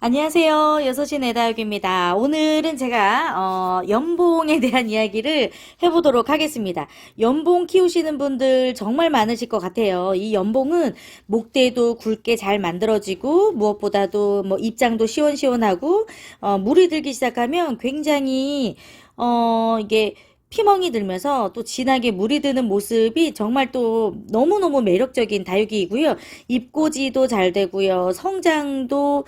안녕하세요. 여섯시 내다육입니다. 오늘은 제가 연봉에 대한 이야기를 해보도록 하겠습니다. 연봉 키우시는 분들 정말 많으실 것 같아요. 이 연봉은 목대도 굵게 잘 만들어지고 무엇보다도 뭐 입장도 시원시원하고 물이 들기 시작하면 굉장히 이게 피멍이 들면서 또 진하게 물이 드는 모습이 정말 또 너무너무 매력적인 다육이이고요. 입꼬지도 잘 되고요. 성장도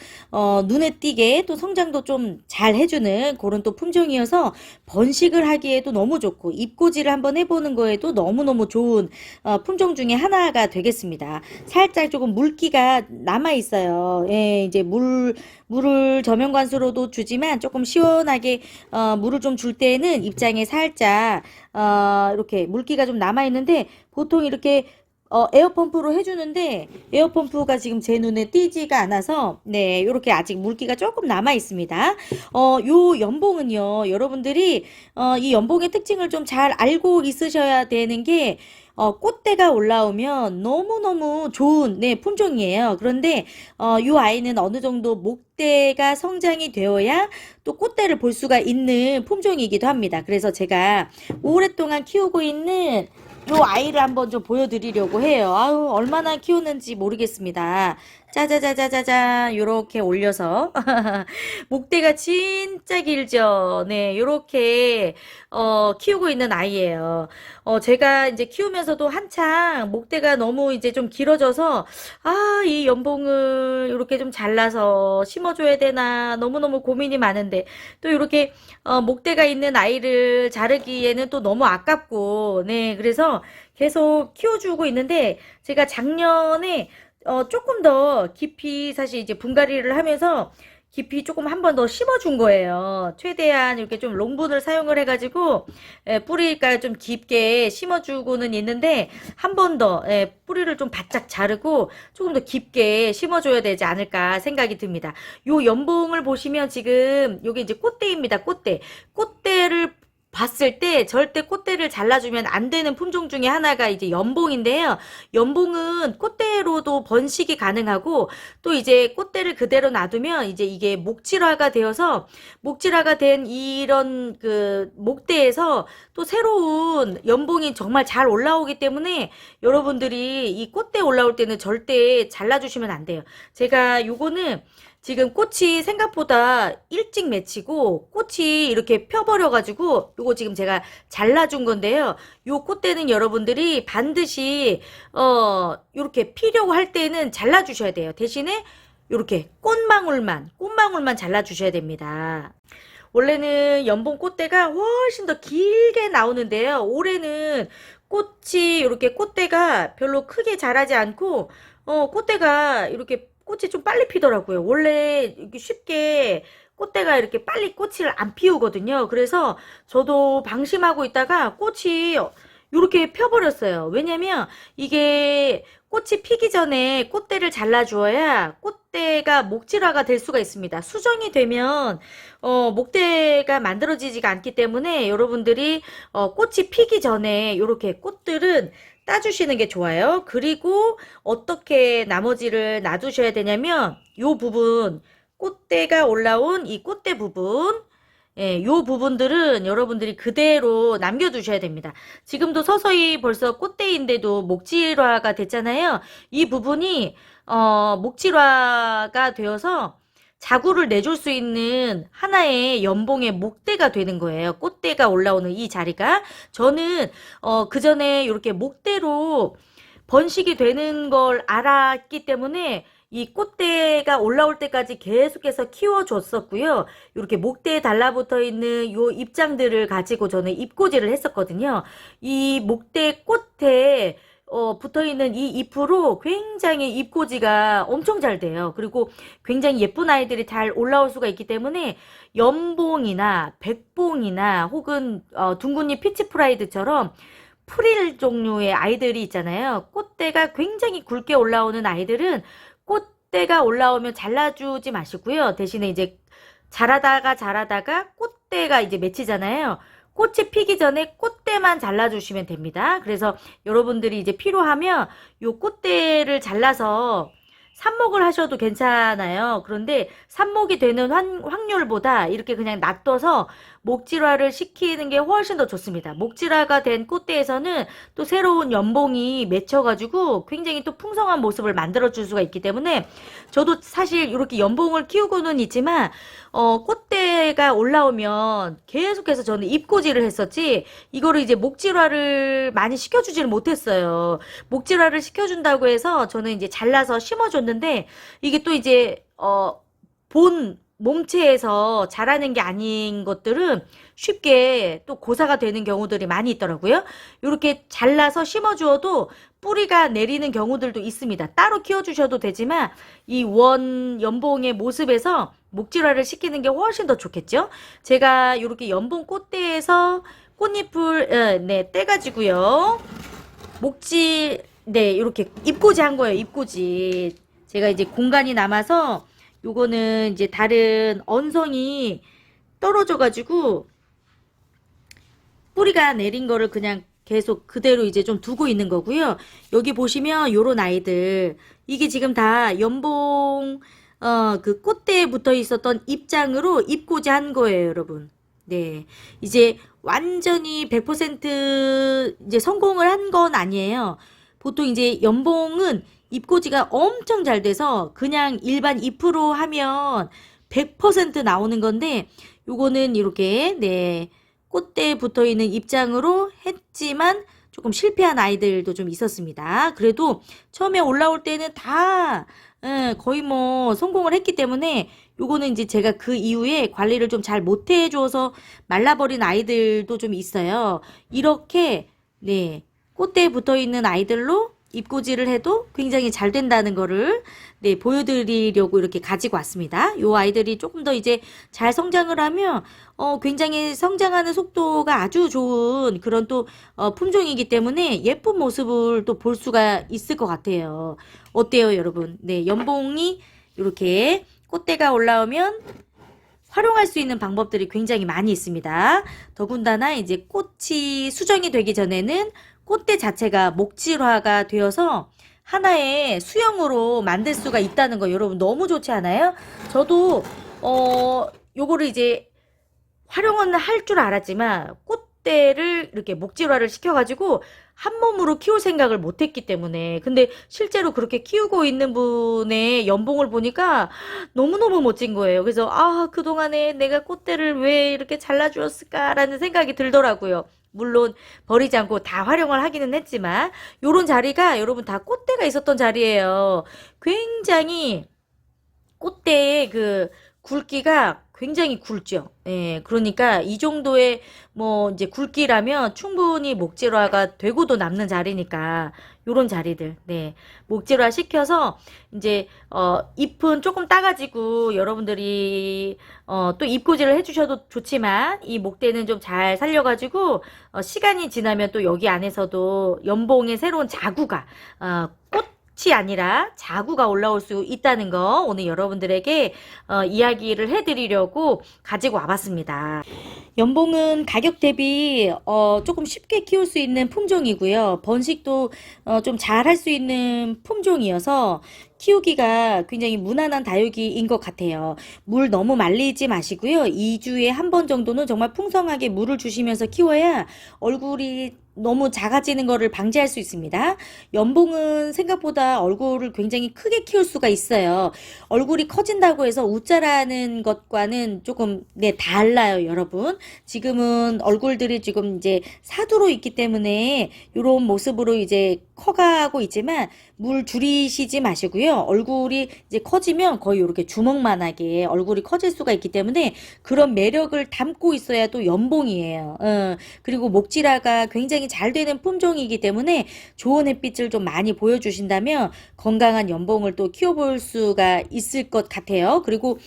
눈에 띄게 또 성장도 좀 잘 해주는 그런 또 품종이어서 번식을 하기에도 너무 좋고 입꼬지를 한번 해보는 거에도 너무너무 좋은 품종 중에 하나가 되겠습니다. 살짝 조금 물기가 남아 있어요. 예, 이제 물을 저면관수로도 주지만 조금 시원하게 물을 좀 줄 때는 입장에 살짝 이렇게 물기가 좀 남아 있는데 보통 이렇게 에어펌프로 해주는데 에어펌프가 지금 제 눈에 띄지가 않아서 네, 요렇게 아직 물기가 조금 남아 있습니다. 요 연봉은요, 여러분들이 이 연봉의 특징을 좀 잘 알고 있으셔야 되는 게 꽃대가 올라오면 너무너무 좋은 네, 품종이에요. 그런데 요 아이는 어느 정도 목대가 성장이 되어야 또 꽃대를 볼 수가 있는 품종이기도 합니다. 그래서 제가 오랫동안 키우고 있는 요 아이를 한번 좀 보여드리려고 해요. 아유, 얼마나 키우는지 모르겠습니다. 짜자자자자자, 요렇게 올려서. 목대가 진짜 길죠. 네, 요렇게, 키우고 있는 아이예요. 제가 이제 키우면서도 한창 목대가 너무 이제 좀 길어져서, 이 연봉을 이렇게 좀 잘라서 심어줘야 되나, 너무너무 고민이 많은데, 또 이렇게, 목대가 있는 아이를 자르기에는 또 너무 아깝고, 네, 그래서 계속 키워주고 있는데, 제가 작년에 조금 더 깊이 사실 이제 분갈이를 하면서 깊이 조금 한 번 더 심어준 거예요. 최대한 이렇게 좀 롱분을 사용을 해가지고 뿌리가 좀 깊게 심어주고는 있는데 한 번 더 뿌리를 좀 바짝 자르고 조금 더 깊게 심어줘야 되지 않을까 생각이 듭니다. 요 연봉을 보시면 지금 요게 이제 꽃대입니다. 꽃대를 봤을 때 절대 꽃대를 잘라주면 안 되는 품종 중에 하나가 이제 연봉인데요. 연봉은 꽃대로도 번식이 가능하고 또 이제 꽃대를 그대로 놔두면 이제 이게 목질화가 되어서 목질화가 된 이런 그 목대에서 또 새로운 연봉이 정말 잘 올라오기 때문에 여러분들이 이 꽃대 올라올 때는 절대 잘라주시면 안 돼요. 제가 요거는 지금 꽃이 생각보다 일찍 맺히고 꽃이 이렇게 펴버려가지고 요거 지금 제가 잘라준 건데요. 요 꽃대는 여러분들이 반드시 요렇게 피려고 할 때는 잘라주셔야 돼요. 대신에 요렇게 꽃망울만 잘라주셔야 됩니다. 원래는 연봉 꽃대가 훨씬 더 길게 나오는데요. 올해는 꽃이 이렇게 꽃대가 별로 크게 자라지 않고 꽃대가 이렇게 꽃이 좀 빨리 피더라고요. 원래 이렇게 쉽게 꽃대가 이렇게 빨리 꽃을 안 피우거든요. 그래서 저도 방심하고 있다가 꽃이 이렇게 펴버렸어요. 왜냐면 이게 꽃이 피기 전에 꽃대를 잘라주어야 꽃대가 목질화가 될 수가 있습니다. 수정이 되면 목대가 만들어지지가 않기 때문에 여러분들이 꽃이 피기 전에 이렇게 꽃들은 따주시는 게 좋아요. 그리고 어떻게 나머지를 놔두셔야 되냐면 요 부분 꽃대가 올라온 이 꽃대 부분 예, 요 부분들은 여러분들이 그대로 남겨두셔야 됩니다. 지금도 서서히 벌써 꽃대인데도 목질화가 됐잖아요. 이 부분이 목질화가 되어서 자구를 내줄 수 있는 하나의 연봉의 목대가 되는 거예요. 꽃대가 올라오는 이 자리가. 저는 그 전에 이렇게 목대로 번식이 되는 걸 알았기 때문에 이 꽃대가 올라올 때까지 계속해서 키워줬었고요. 이렇게 목대에 달라붙어 있는 요 입장들을 가지고 저는 잎꽂이를 했었거든요. 이 목대 꽃에 붙어있는 이 잎으로 굉장히 잎꽂이가 엄청 잘 돼요. 그리고 굉장히 예쁜 아이들이 잘 올라올 수가 있기 때문에 연봉이나 백봉이나 혹은 둥근잎 피치프라이드처럼 프릴 종류의 아이들이 있잖아요. 꽃대가 굉장히 굵게 올라오는 아이들은 꽃대가 올라오면 잘라주지 마시고요. 대신에 이제 자라다가 꽃대가 이제 맺히잖아요. 꽃이 피기 전에 꽃대만 잘라주시면 됩니다. 그래서 여러분들이 이제 필요하면 요 꽃대를 잘라서 삽목을 하셔도 괜찮아요. 그런데 삽목이 되는 확률보다 이렇게 그냥 놔둬서 목질화를 시키는 게 훨씬 더 좋습니다. 목질화가 된 꽃대에서는 또 새로운 연봉이 맺혀가지고 굉장히 또 풍성한 모습을 만들어줄 수가 있기 때문에 저도 사실 이렇게 연봉을 키우고는 있지만 꽃대가 올라오면 계속해서 저는 잎꽂이를 했었지 이거를 이제 목질화를 많이 시켜주지를 못했어요. 목질화를 시켜준다고 해서 저는 이제 잘라서 심어줬는데 이게 또 이제 본 몸체에서 자라는 게 아닌 것들은 쉽게 또 고사가 되는 경우들이 많이 있더라고요. 이렇게 잘라서 심어주어도 뿌리가 내리는 경우들도 있습니다. 따로 키워주셔도 되지만 이 원 연봉의 모습에서 목질화를 시키는 게 훨씬 더 좋겠죠. 제가 이렇게 연봉 꽃대에서 꽃잎을 네, 떼가지고요. 네, 이렇게 잎꽂이 한 거예요. 잎꽂이. 제가 이제 공간이 남아서 요거는 이제 다른 언성이 떨어져가지고 뿌리가 내린 거를 그냥 계속 그대로 이제 좀 두고 있는 거고요. 여기 보시면 요런 아이들 이게 지금 다 연봉 그 꽃대에 붙어 있었던 잎장으로 잎꽂이 한 거예요, 여러분. 네. 이제 완전히 100% 이제 성공을 한 건 아니에요. 보통 이제 연봉은 잎꽂이가 엄청 잘 돼서 그냥 일반 잎으로 하면 100% 나오는 건데 요거는 이렇게 네 꽃대에 붙어있는 잎장으로 했지만 조금 실패한 아이들도 좀 있었습니다. 그래도 처음에 올라올 때는 다 거의 뭐 성공을 했기 때문에 요거는 이제 제가 그 이후에 관리를 좀 잘 못해 줘서 말라버린 아이들도 좀 있어요. 이렇게 네 꽃대에 붙어있는 아이들로 잎꽂이를 해도 굉장히 잘 된다는 거를 네, 보여드리려고 이렇게 가지고 왔습니다. 요 아이들이 조금 더 이제 잘 성장을 하면 굉장히 성장하는 속도가 아주 좋은 그런 또 품종이기 때문에 예쁜 모습을 또 볼 수가 있을 것 같아요. 어때요, 여러분? 네, 연봉이 이렇게 꽃대가 올라오면 활용할 수 있는 방법들이 굉장히 많이 있습니다. 더군다나 이제 꽃이 수정이 되기 전에는 꽃대 자체가 목질화가 되어서 하나의 수영으로 만들 수가 있다는 거 여러분 너무 좋지 않아요? 저도 요거를 이제 활용은 할 줄 알았지만 꽃대를 이렇게 목질화를 시켜가지고 한 몸으로 키울 생각을 못했기 때문에 근데 실제로 그렇게 키우고 있는 분의 연봉을 보니까 너무너무 멋진 거예요. 그래서 그동안에 내가 꽃대를 왜 이렇게 잘라주었을까라는 생각이 들더라고요. 물론 버리지 않고 다 활용을 하기는 했지만 요런 자리가 여러분 다 꽃대가 있었던 자리예요. 굉장히 꽃대의 그 굵기가 굉장히 굵죠. 예, 그러니까 이 정도의 뭐 이제 굵기라면 충분히 목질화가 되고도 남는 자리니까 요런 자리들, 네, 목질화 시켜서 이제 잎은 조금 따가지고 여러분들이 또 잎꽂이를 해주셔도 좋지만 이 목대는 좀 잘 살려가지고 시간이 지나면 또 여기 안에서도 연봉의 새로운 자구가 꽃이 아니라 자구가 올라올 수 있다는 거 오늘 여러분들에게 이야기를 해드리려고 가지고 와봤습니다. 연봉은 가격 대비 조금 쉽게 키울 수 있는 품종이고요. 번식도 좀 잘 할 수 있는 품종이어서 키우기가 굉장히 무난한 다육이인 것 같아요. 물 너무 말리지 마시고요. 2주에 한 번 정도는 정말 풍성하게 물을 주시면서 키워야 얼굴이 너무 작아지는 거를 방지할 수 있습니다. 연봉은 생각보다 얼굴을 굉장히 크게 키울 수가 있어요. 얼굴이 커진다고 해서 웃자라는 것과는 조금 네 달라요, 여러분. 지금은 얼굴들이 지금 이제 사두로 있기 때문에 이런 모습으로 이제 커가고 있지만 물 줄이시지 마시고요. 얼굴이 이제 커지면 거의 이렇게 주먹만하게 얼굴이 커질 수가 있기 때문에 그런 매력을 담고 있어야 또 연봉이에요. 그리고 목질화가 굉장히 잘 되는 품종이기 때문에 좋은 햇빛을 좀 많이 보여주신다면 건강한 연봉을 또 키워볼 수가 있을 것 같아요. 그리고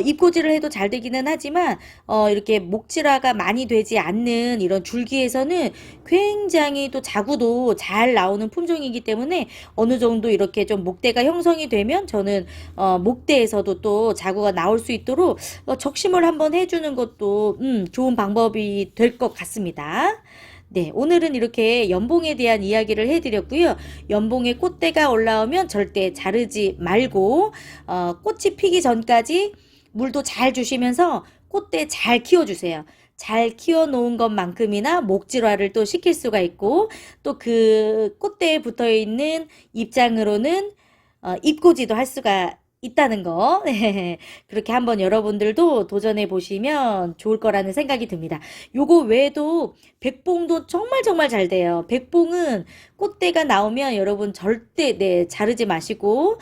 잎꽂이를 해도 잘 되기는 하지만 이렇게 목질화가 많이 되지 않는 이런 줄기에서는 굉장히 또 자구도 잘 나오는 품종이기 때문에 어느 정도 이렇게 좀 목대가 형성이 되면 저는 목대에서도 또 자구가 나올 수 있도록 적심을 한번 해주는 것도 좋은 방법이 될 것 같습니다. 네, 오늘은 이렇게 연봉에 대한 이야기를 해드렸고요. 연봉에 꽃대가 올라오면 절대 자르지 말고 꽃이 피기 전까지 물도 잘 주시면서 꽃대 잘 키워주세요. 잘 키워놓은 것만큼이나 목질화를 또 시킬 수가 있고 또 그 꽃대에 붙어있는 잎장으로는 잎꽂이도 할 수가 있다는 거. 네. 그렇게 한번 여러분들도 도전해 보시면 좋을 거라는 생각이 듭니다. 요거 외에도 백봉도 정말 정말 잘 돼요. 백봉은 꽃대가 나오면 여러분 절대 네, 자르지 마시고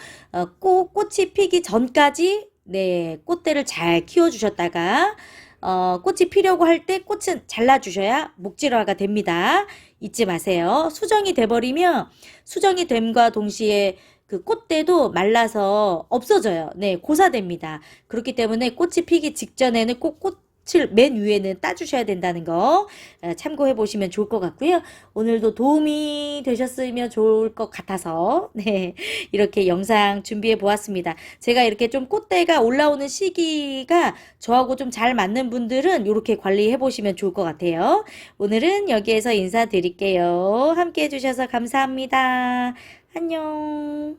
꽃이 피기 전까지 네, 꽃대를 잘 키워 주셨다가 꽃이 피려고 할 때 꽃은 잘라 주셔야 목질화가 됩니다. 잊지 마세요. 수정이 돼버리면 수정이 됨과 동시에 그 꽃대도 말라서 없어져요. 네, 고사됩니다. 그렇기 때문에 꽃이 피기 직전에는 꼭 꽃을 맨 위에는 따주셔야 된다는 거 참고해 보시면 좋을 것 같고요. 오늘도 도움이 되셨으면 좋을 것 같아서 네, 이렇게 영상 준비해 보았습니다. 제가 이렇게 좀 꽃대가 올라오는 시기가 저하고 좀 잘 맞는 분들은 이렇게 관리해 보시면 좋을 것 같아요. 오늘은 여기에서 인사드릴게요. 함께 해주셔서 감사합니다. 안녕.